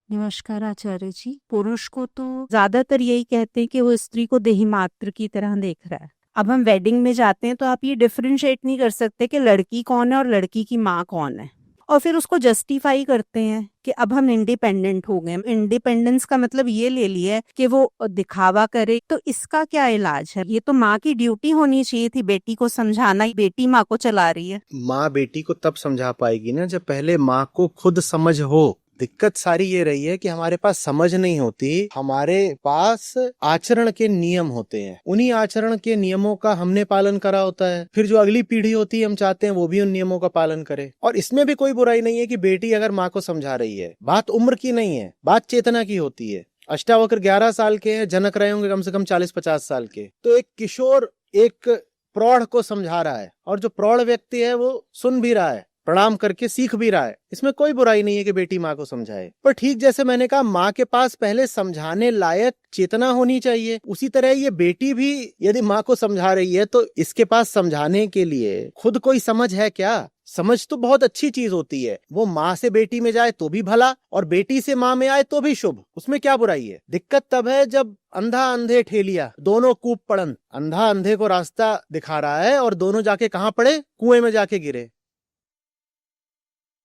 नमस्कार आचार्य जी। पुरुष को तो ज्यादातर यही कहते हैं कि वो स्त्री को देहीमात्र की तरह देख रहा है। अब हम वेडिंग में जाते हैं तो आप ये डिफरेंशिएट नहीं कर सकते कि लड़की कौन है और लड़की की माँ कौन है, और फिर उसको जस्टिफाई करते हैं कि अब हम इंडिपेंडेंट हो गए। इंडिपेंडेंस का मतलब ये ले लिया है कि वो दिखावा करे, तो इसका क्या इलाज है? ये तो माँ की ड्यूटी होनी चाहिए थी बेटी को समझाना, बेटी माँ को चला रही है। माँ बेटी को तब समझा पाएगी ना जब पहले माँ को खुद समझ हो। दिक्कत सारी ये रही है कि हमारे पास समझ नहीं होती, हमारे पास आचरण के नियम होते हैं, उन्हीं आचरण के नियमों का हमने पालन करा होता है। फिर जो अगली पीढ़ी होती है हम चाहते हैं वो भी उन नियमों का पालन करे। और इसमें भी कोई बुराई नहीं है कि बेटी अगर माँ को समझा रही है। बात उम्र की नहीं है, बात चेतना की होती है। अष्टावक्र 11 साल के हैं, जनक रहे होंगे कम से कम 40-50 साल के। तो एक किशोर एक प्रौढ़ को समझा रहा है, और जो प्रौढ़ व्यक्ति है वो सुन भी रहा है, प्रणाम करके सीख भी रहा है। इसमें कोई बुराई नहीं है कि बेटी माँ को समझाए। पर ठीक जैसे मैंने कहा, माँ के पास पहले समझाने लायक चेतना होनी चाहिए, उसी तरह ये बेटी भी यदि माँ को समझा रही है तो इसके पास समझाने के लिए खुद कोई समझ है क्या? समझ तो बहुत अच्छी चीज होती है। वो माँ से बेटी में जाए तो भी भला, और बेटी से माँ में आए तो भी शुभ। उसमें क्या बुराई है? दिक्कत तब है जब अंधा अंधे ठेलिया दोनों कूप पड़न। अंधा अंधे को रास्ता दिखा रहा है और दोनों जाके कहाँ पड़े? कुएं में जाके गिरे।